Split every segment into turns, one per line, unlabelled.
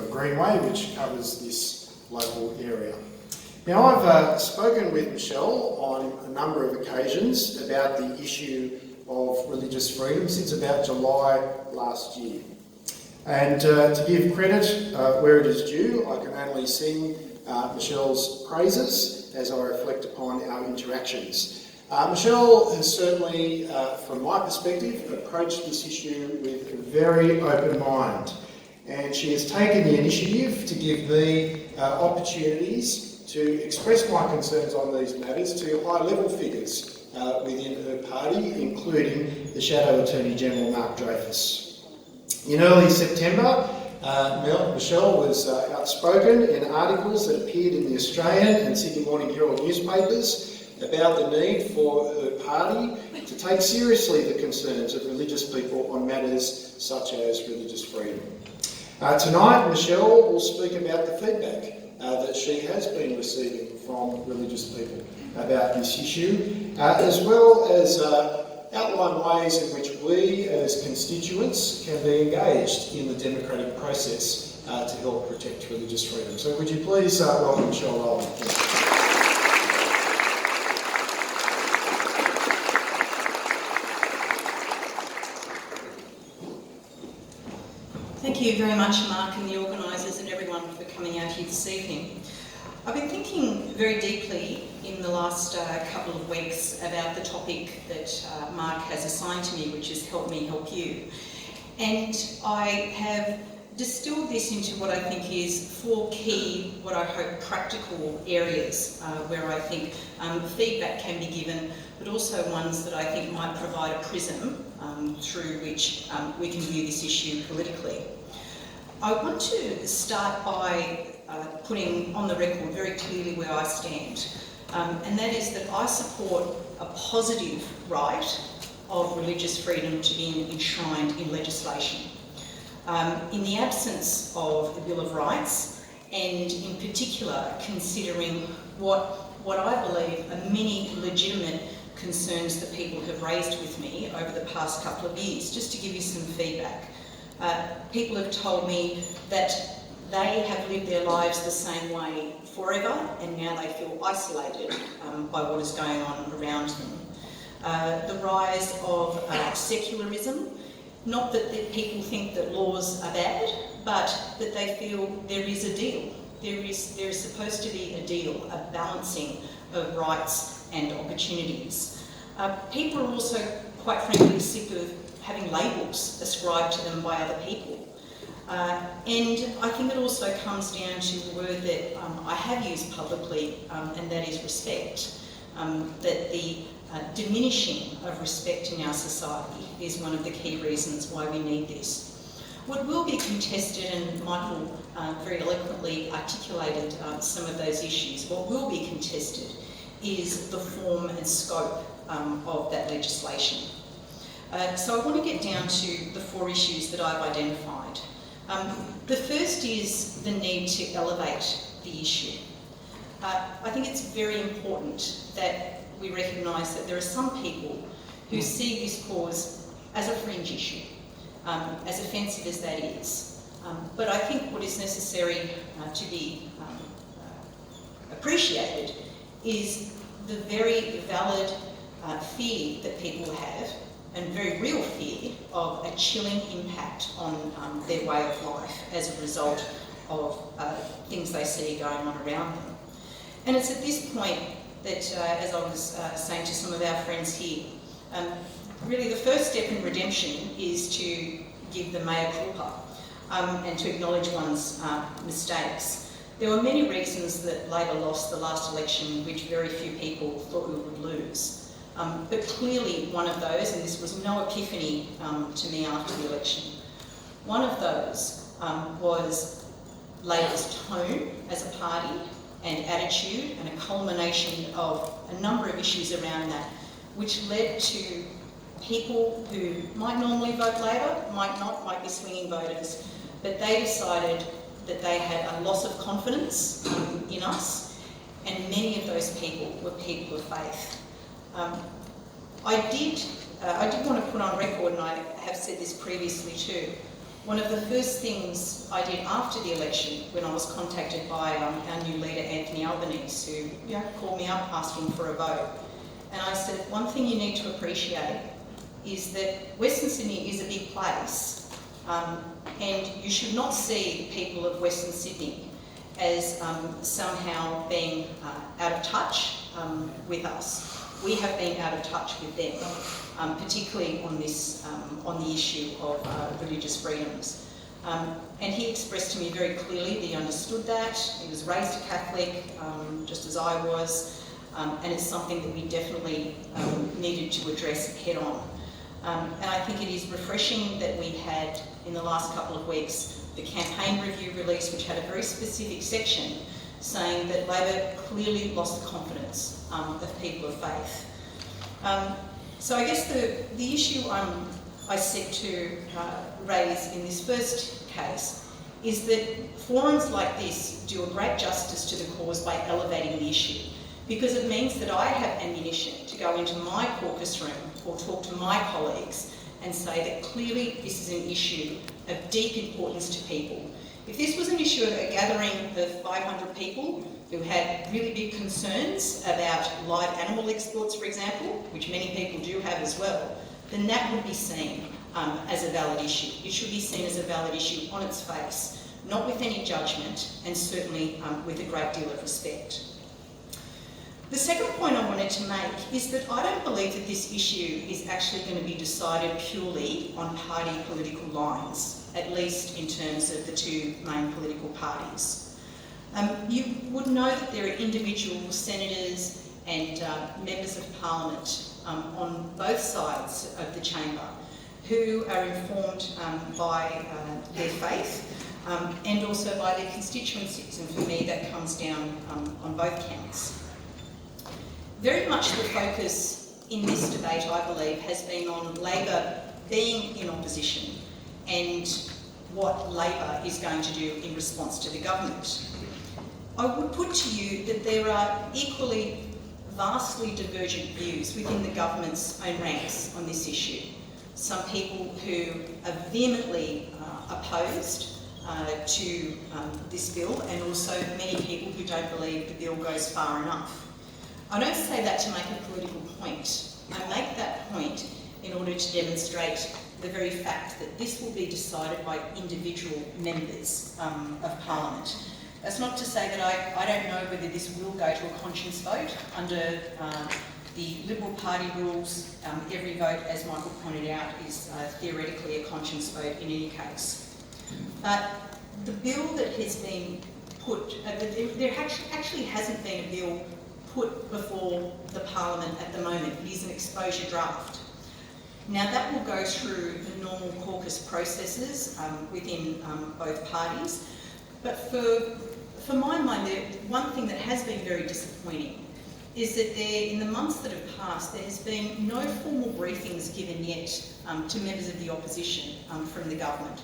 Greenway, which covers this local area. Now, I've spoken with Michelle on a number of occasions about the issue of religious freedom since about July last year. And to give credit where it is due, I can only sing Michelle's praises as I reflect upon our interactions. Michelle has certainly, from my perspective, approached this issue with a very open mind. And she has taken the initiative to give me opportunities to express my concerns on these matters to high-level figures within her party, including the Shadow Attorney General, Mark Dreyfus. In early September, Michelle was outspoken in articles that appeared in the Australian and Sydney Morning Herald newspapers about the need for her party to take seriously the concerns of religious people on matters such as religious freedom. Tonight, Michelle will speak about the feedback that she has been receiving from religious people about this issue, as well as outline ways in which we as constituents can be engaged in the democratic process to help protect religious freedom. So would you please welcome Michelle Rowland.
Thank you very much, Mark, and the organisers and everyone for coming out here this evening. I've been thinking very deeply in the last couple of weeks about the topic that Mark has assigned to me, which is Help Me, Help You. And I have distilled this into what I think is 4 key, what I hope, practical areas where I think feedback can be given, but also ones that I think might provide a prism through which we can view this issue politically. I want to start by putting on the record very clearly where I stand, and that is that I support a positive right of religious freedom to be enshrined in legislation. In the absence of the Bill of Rights, and in particular considering what I believe are many legitimate concerns that people have raised with me over the past couple of years, just to give you some feedback. People have told me that they have lived their lives the same way forever, and now they feel isolated by what is going on around them. The rise of secularism, not that people think that laws are bad, but that they feel there is a deal. There is supposed to be a deal, a balancing of rights and opportunities. People are also, quite frankly, sick of having labels ascribed to them by other people. And I think it also comes down to the word that I have used publicly, and that is respect. That the diminishing of respect in our society is one of the key reasons why we need this. What will be contested, and Michael very eloquently articulated some of those issues, what will be contested is the form and scope of that legislation. So I want to get down to the 4 issues that I've identified. The first is the need to elevate the issue. I think it's very important that we recognise that there are some people who see this cause as a fringe issue, as offensive as that is. But I think what is necessary to be appreciated is the very valid fear that people have, and very real fear of a chilling impact on their way of life as a result of things they see going on around them. And it's at this point that, as I was saying to some of our friends here, really the first step in redemption is to give the mea culpa and to acknowledge one's mistakes. There were many reasons that Labor lost the last election which very few people thought we would lose. But clearly one of those, and this was no epiphany to me after the election, one of those was Labor's tone as a party and attitude, and a culmination of a number of issues around that, which led to people who might normally vote Labor, might not, might be swinging voters, but they decided that they had a loss of confidence in us, and many of those people were people of faith. I did want to put on record, and I have said this previously too, one of the first things I did after the election, when I was contacted by our new leader, Anthony Albanese, who called me up asking for a vote. And I said, one thing you need to appreciate is that Western Sydney is a big place, and you should not see the people of Western Sydney as somehow being out of touch with us. We have been out of touch with them, particularly on this, on the issue of religious freedoms. And he expressed to me very clearly that he understood that. He was raised a Catholic, just as I was, and it's something that we definitely needed to address head on. And I think it is refreshing that we had, in the last couple of weeks, the campaign review release, which had a very specific section saying that Labor clearly lost the confidence of people of faith. So I guess the issue I seek to raise in this first case is that forums like this do a great justice to the cause by elevating the issue, because it means that I have ammunition to go into my caucus room or talk to my colleagues and say that clearly this is an issue of deep importance to people. If this was an issue of a gathering of 500 people who had really big concerns about live animal exports, for example, which many people do have as well, then that would be seen as a valid issue. It should be seen as a valid issue on its face, not with any judgment, and certainly with a great deal of respect. The second point I wanted to make is that I don't believe that this issue is actually going to be decided purely on party political lines, at least in terms of the two main political parties. You would know that there are individual senators and members of parliament on both sides of the chamber who are informed by their faith and also by their constituencies, and for me that comes down on both counts. Very much the focus in this debate, I believe, has been on Labor being in opposition and what Labor is going to do in response to the government. I would put to you that there are equally vastly divergent views within the government's own ranks on this issue. Some people who are vehemently opposed to this bill, and also many people who don't believe the bill goes far enough. I don't say that to make a political point. I make that point in order to demonstrate the very fact that this will be decided by individual members of Parliament. That's not to say that I don't know whether this will go to a conscience vote. Under the Liberal Party rules, every vote, as Michael pointed out, is theoretically a conscience vote in any case. The bill that has been put, there actually hasn't been a bill put before the Parliament at the moment. It is an exposure draft. Now that will go through the normal caucus processes within both parties, but for my mind, one thing that has been very disappointing is that in the months that have passed, there has been no formal briefings given yet to members of the opposition from the government.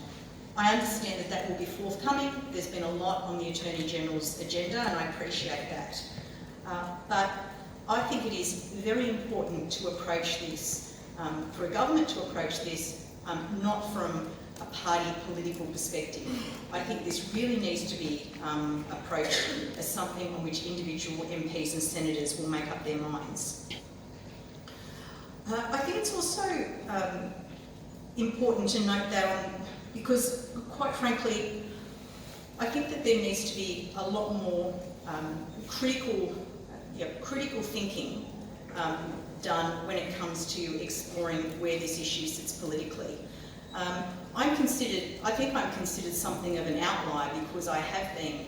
I understand that that will be forthcoming. There's been a lot on the Attorney General's agenda, and I appreciate that. But I think it is very important to approach this, for a government to approach this, not from a party political perspective. I think this really needs to be approached as something on which individual MPs and senators will make up their minds. I think it's also important to note that, because quite frankly, I think that there needs to be a lot more critical thinking done when it comes to exploring where this issue sits politically. I think I'm considered something of an outlier because I have been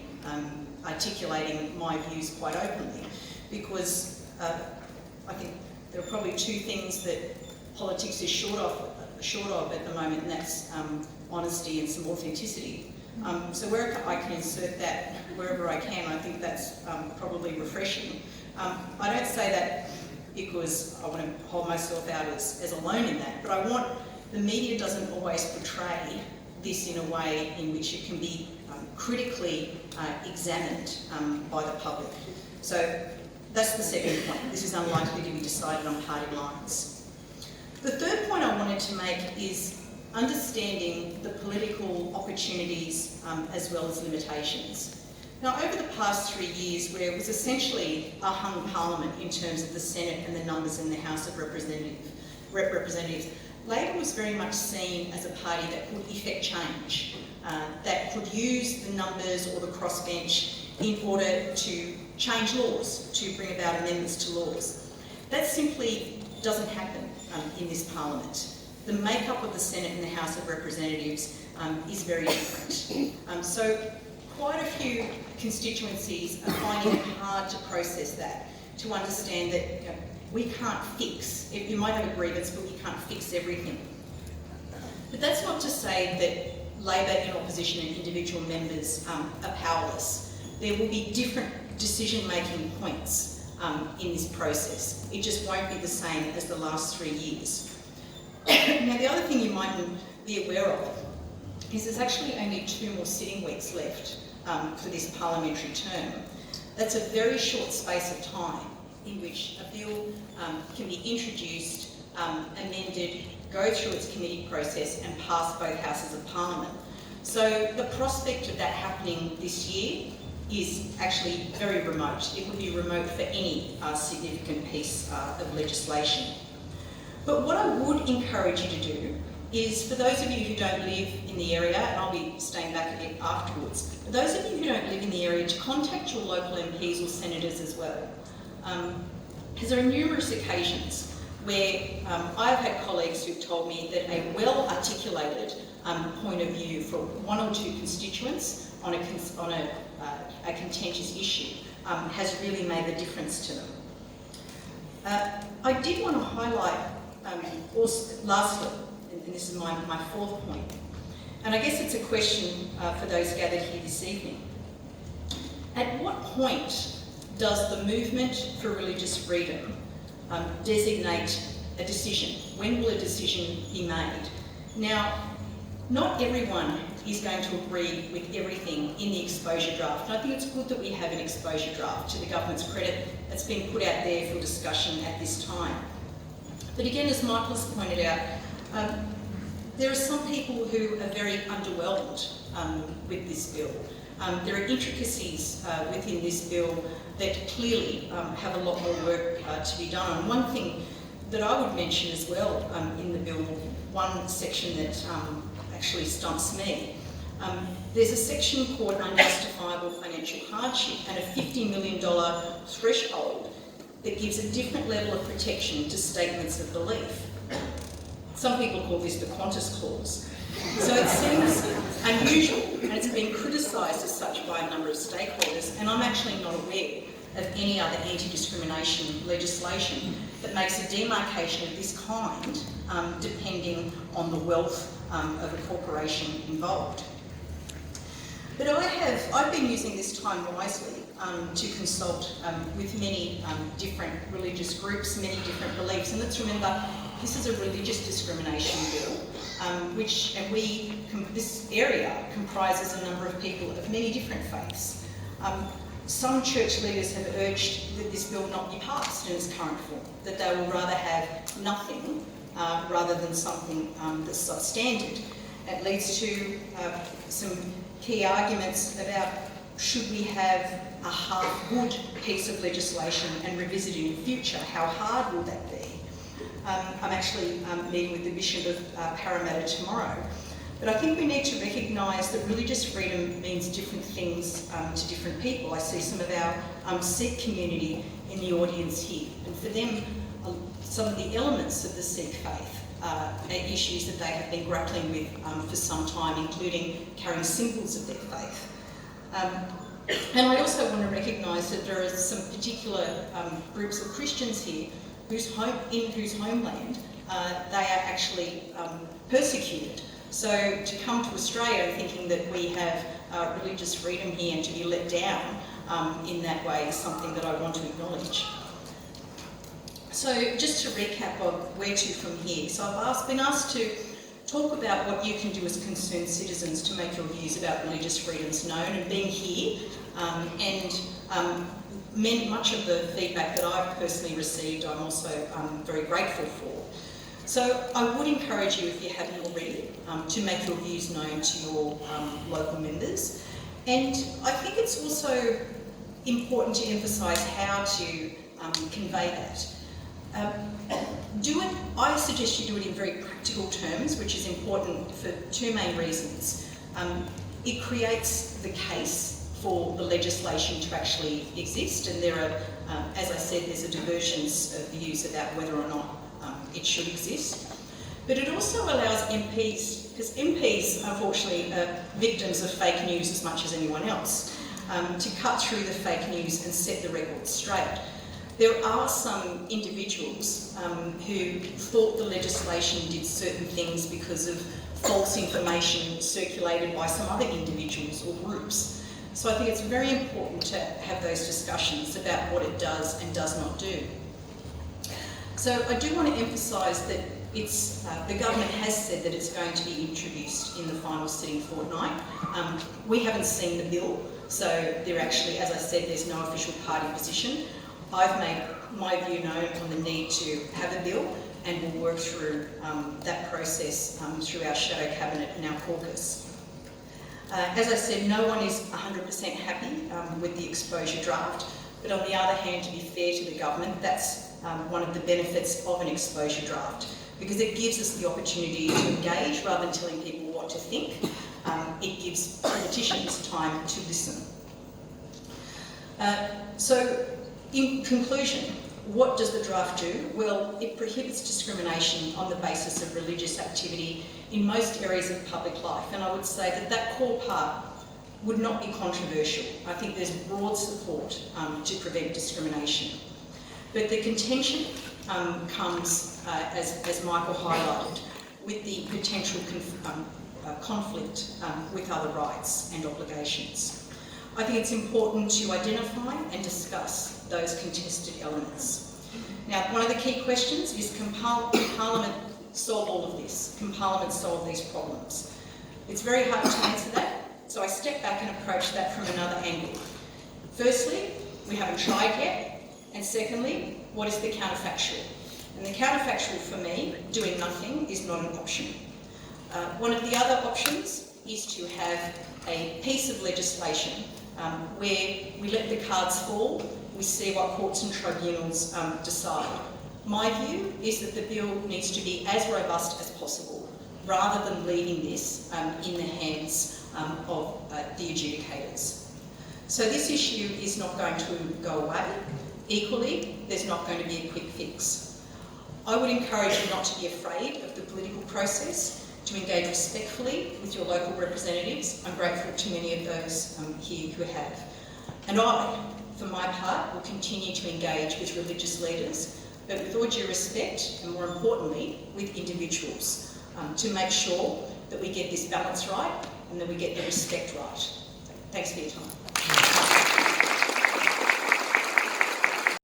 articulating my views quite openly, because I think there are probably two things that politics is short of at the moment, and that's honesty and some authenticity. So where I can insert that wherever I can, I think that's probably refreshing. I don't say that because I want to hold myself out as alone in that, but I want the media doesn't always portray this in a way in which it can be critically examined by the public. So that's the second point. This is unlikely to be decided on party lines. The third point I wanted to make is understanding the political opportunities as well as limitations. Now, over the past 3 years, where it was essentially a hung parliament in terms of the Senate and the numbers in the House of Representatives, Labor was very much seen as a party that could effect change, that could use the numbers or the crossbench in order to change laws, to bring about amendments to laws. That simply doesn't happen in this parliament. The makeup of the Senate and the House of Representatives is very different. So quite a few constituencies are finding it hard to process that, to understand that we can't fix, you might have a grievance, but we can't fix everything. But that's not to say that Labor in opposition and individual members are powerless. There will be different decision-making points in this process. It just won't be the same as the last 3 years. Now, the other thing you might be aware of is there's actually only 2 more sitting weeks left for this parliamentary term. That's a very short space of time in which a bill can be introduced, amended, go through its committee process and pass both houses of parliament. So the prospect of that happening this year is actually very remote. It would be remote for any significant piece of legislation. But what I would encourage you to do is, for those of you who don't live in the area, and I'll be staying back a bit afterwards, for those of you who don't live in the area, to contact your local MPs or senators as well. Because there are numerous occasions where I've had colleagues who've told me that a well-articulated point of view for 1 or 2 constituents on a contentious issue has really made the difference to them. I did want to highlight, also, lastly, and this is my 4th point, and I guess it's a question for those gathered here this evening. At what point does the movement for religious freedom designate a decision? When will a decision be made? Now, not everyone is going to agree with everything in the exposure draft, and I think it's good that we have an exposure draft. To the government's credit, that's been put out there for discussion at this time. But again, as Michael has pointed out, there are some people who are very underwhelmed with this bill. There are intricacies within this bill that clearly have a lot more work to be done. And one thing that I would mention as well in the bill, one section that actually stumps me, there's a section called unjustifiable financial hardship and a $50 million threshold that gives a different level of protection to statements of belief. Some people call this the Qantas clause. So it seems unusual, and it's been criticised as such by a number of stakeholders, and I'm actually not aware of any other anti-discrimination legislation that makes a demarcation of this kind depending on the wealth of a corporation involved. But I've been using this time wisely to consult with many different religious groups, many different beliefs, and let's remember this is a religious discrimination bill, this area comprises a number of people of many different faiths. Some church leaders have urged that this bill not be passed in its current form, that they will rather have nothing rather than something that's substandard. It leads to some key arguments about should we have a half-good piece of legislation and revisit it in the future? How hard will that be? I'm actually meeting with the Bishop of Parramatta tomorrow. But I think we need to recognise that religious freedom means different things to different people. I see some of our Sikh community in the audience here, and for them, some of the elements of the Sikh faith are issues that they have been grappling with for some time, including carrying symbols of their faith. And I also want to recognise that there are some particular groups of Christians here in whose homeland they are actually persecuted. So to come to Australia thinking that we have religious freedom here and to be let down in that way is something that I want to acknowledge. So just to recap on where to from here. So I've been asked to talk about what you can do as concerned citizens to make your views about religious freedoms known, and being here much of the feedback that I've personally received I'm also very grateful for. So I would encourage you, if you haven't already, to make your views known to your local members. And I think it's also important to emphasise how to convey that. I suggest you do it in very practical terms, which is important for two main reasons. It creates the case for the legislation to actually exist, and there are, as I said, there's a divergence of views about whether or not it should exist. But it also allows MPs, because MPs unfortunately are victims of fake news as much as anyone else, to cut through the fake news and set the record straight. There are some individuals who thought the legislation did certain things because of false information circulated by some other individuals or groups. So I think it's very important to have those discussions about what it does and does not do. So I do want to emphasise that the government has said that it's going to be introduced in the final sitting fortnight. We haven't seen the bill, so there actually, as I said, there's no official party position. I've made my view known on the need to have a bill, and we'll work through that process through our shadow cabinet and our caucus. As I said, no one is 100% happy with the exposure draft, but on the other hand, to be fair to the government, that's one of the benefits of an exposure draft, because it gives us the opportunity to engage rather than telling people what to think. It gives politicians time to listen. So, in conclusion, what does the draft do? Well, it prohibits discrimination on the basis of religious activity in most areas of public life, and I would say that that core part would not be controversial. I think there's broad support to prevent discrimination. But the contention comes, as Michael highlighted, with the potential conflict with other rights and obligations. I think it's important to identify and discuss those contested elements. Now, one of the key questions is, can Parliament solve all of this? Can Parliament solve these problems? It's very hard to answer that, so I step back and approach that from another angle. Firstly, we haven't tried yet, and secondly, what is the counterfactual? And the counterfactual for me, doing nothing, is not an option. One of the other options is to have a piece of legislation where we let the cards fall, we see what courts and tribunals decide. My view is that the bill needs to be as robust as possible, rather than leaving this in the hands of the adjudicators. So this issue is not going to go away. Equally, there's not going to be a quick fix. I would encourage you not to be afraid of the political process, to engage respectfully with your local representatives. I'm grateful to many of those here who have. And I, for my part, will continue to engage with religious leaders, but with all due respect, and more importantly, with individuals, to make sure that we get this balance right and that we get the respect right. Thanks for your time.